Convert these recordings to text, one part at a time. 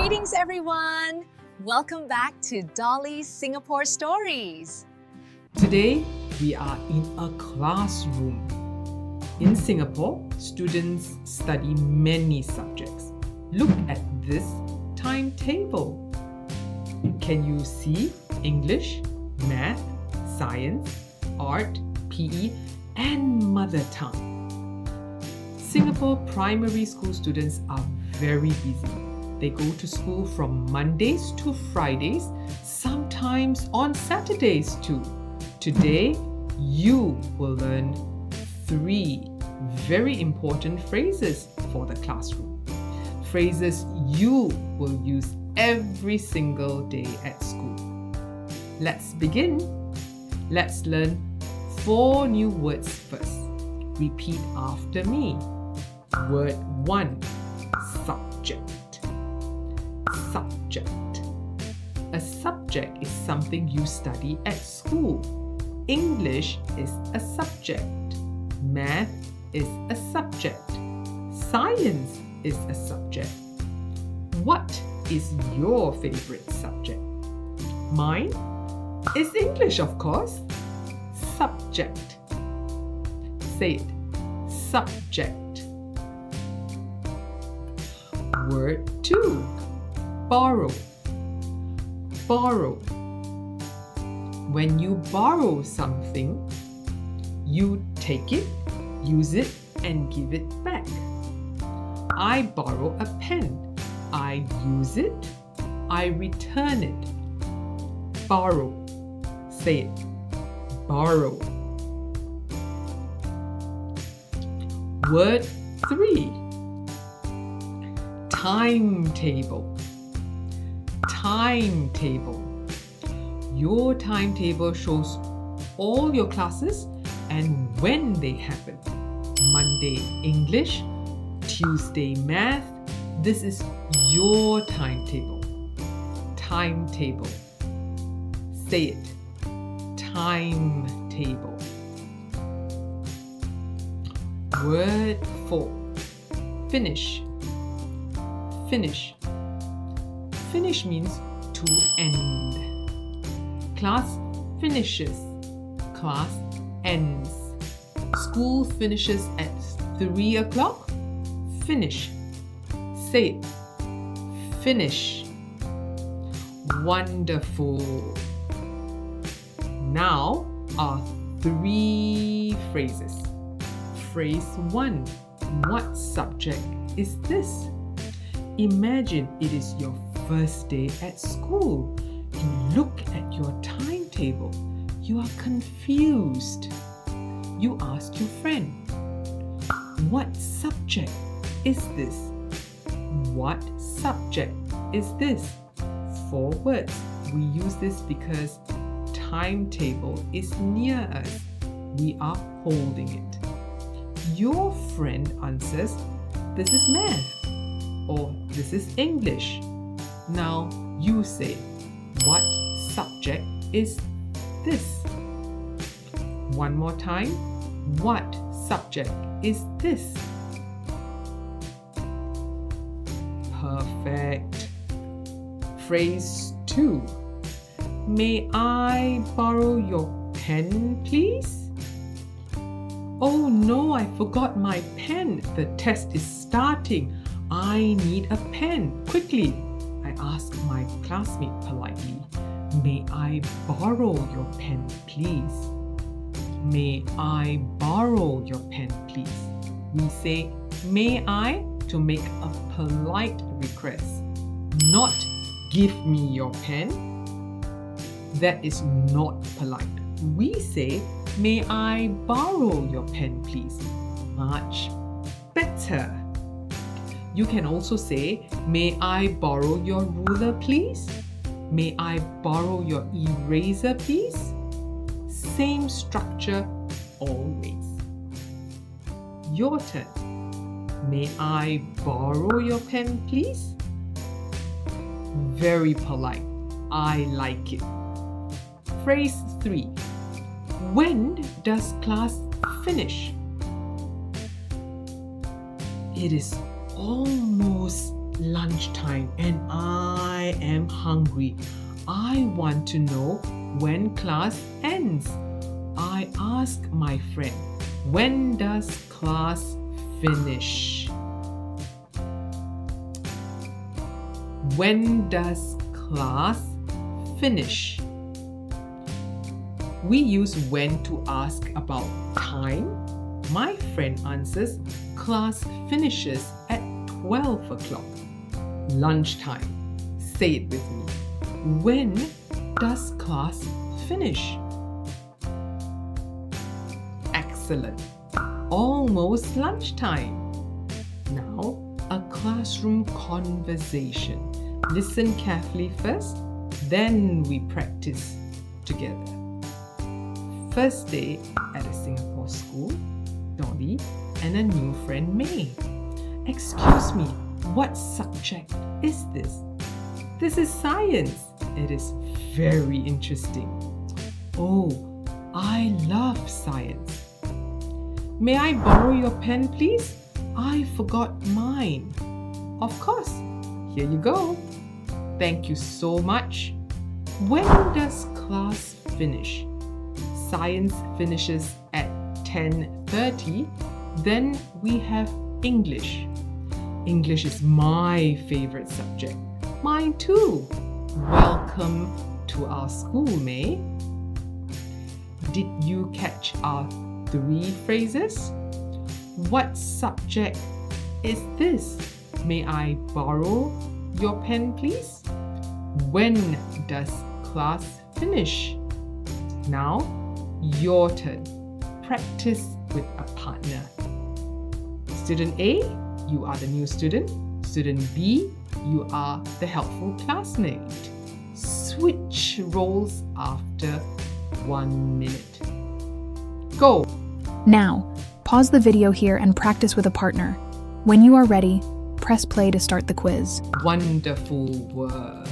Greetings, everyone! Welcome back to Dolly's Singapore Stories. Today, we are in a classroom. In Singapore, students study many subjects. Look at this timetable. Can you see English, Math, Science, Art, PE, and Mother Tongue? Singapore primary school students are very busy. They go to school from Mondays to Fridays, sometimes on Saturdays too. Today, you will learn 3 very important phrases for the classroom. Phrases you will use every single day at school. Let's begin. Let's learn 4 new words first. Repeat after me. Word 1, subject. Subject. A subject is something you study at school. English is a subject. Math is a subject. Science is a subject. What is your favorite subject? Mine is English, of course. Subject. Say it. Subject. Word 2. Borrow. Borrow. When you borrow something, you take it, use it, and give it back. I borrow a pen. I use it. I return it. Borrow. Say it. Borrow. Word 3. Timetable. Timetable. Your timetable shows all your classes and when they happen. Monday English, Tuesday Math. This is your timetable. Timetable. Say it. Timetable. Word 4. Finish. Finish. Finish means to end. Class finishes. Class ends. School finishes at 3 o'clock. Finish. Say it. Finish. Wonderful. Now are 3 phrases. Phrase 1. What subject is this? Imagine it is your first day at school. You look at your timetable. You are confused. You ask your friend, what subject is this? What subject is this? 4 words. We use this because timetable is near us. We are holding it. Your friend answers, this is math, or this is English. Now you say, what subject is this? One more time. What subject is this? Perfect. Phrase 2. May I borrow your pen, please? Oh no, I forgot my pen. The test is starting. I need a pen. Quickly. I ask my classmate politely, may I borrow your pen, please? May I borrow your pen, please? We say, may I, to make a polite request, not give me your pen. That is not polite. We say, may I borrow your pen, please? Much better. You can also say, may I borrow your ruler, please? May I borrow your eraser, please? Same structure always. Your turn. May I borrow your pen, please? Very polite. I like it. Phrase 3. When does class finish? It is almost lunchtime and I am hungry. I want to know when class ends. I ask my friend, when does class finish? When does class finish? We use when to ask about time. My friend answers, class finishes at 12 o'clock. Lunchtime. Say it with me. When does class finish? Excellent. Almost lunchtime. Now, a classroom conversation. Listen carefully first, then we practice together. First day at a Singapore school, Dolly and a new friend May. Excuse me, what subject is this? This is science. It is very interesting. Oh, I love science. May I borrow your pen, please? I forgot mine. Of course. Here you go. Thank you so much. When does class finish? Science finishes at 10:30. Then we have English. English is my favorite subject. Mine too. Welcome to our school, May. Did you catch our 3 phrases? What subject is this? May I borrow your pen, please? When does class finish? Now, your turn. Practice with a partner. Student A, you are the new student. Student B, you are the helpful classmate. Switch roles after 1 minute. Go! Now, pause the video here and practice with a partner. When you are ready, press play to start the quiz. Wonderful work.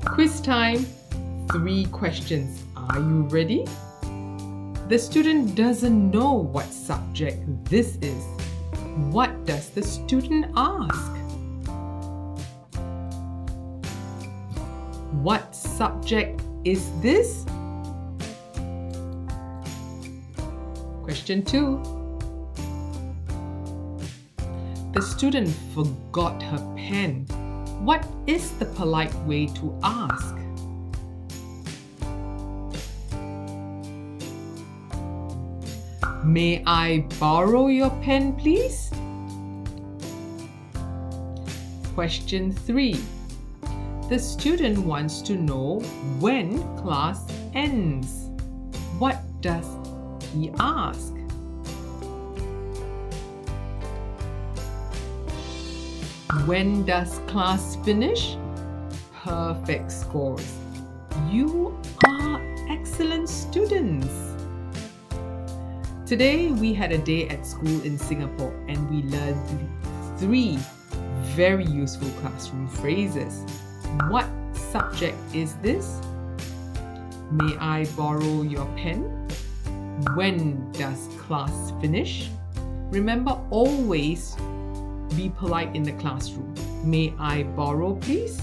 Quiz time. 3 questions. Are you ready? The student doesn't know what subject this is. What does the student ask? What subject is this? Question 2. The student forgot her pen. What is the polite way to ask? May I borrow your pen, please? Question 3. The student wants to know when class ends. What does he ask? When does class finish? Perfect scores. You are excellent students. Today we had a day at school in Singapore and we learned 3 very useful classroom phrases. What subject is this? May I borrow your pen? When does class finish? Remember, always be polite in the classroom. May I borrow, please?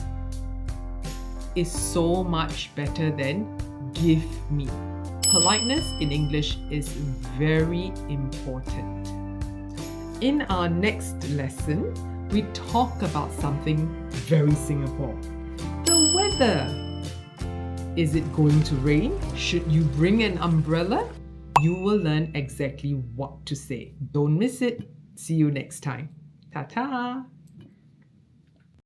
Is so much better than give me. Politeness in English is very important. In our next lesson, we talk about something very Singapore. The weather. Is it going to rain? Should you bring an umbrella? You will learn exactly what to say. Don't miss it. See you next time. Ta-ta!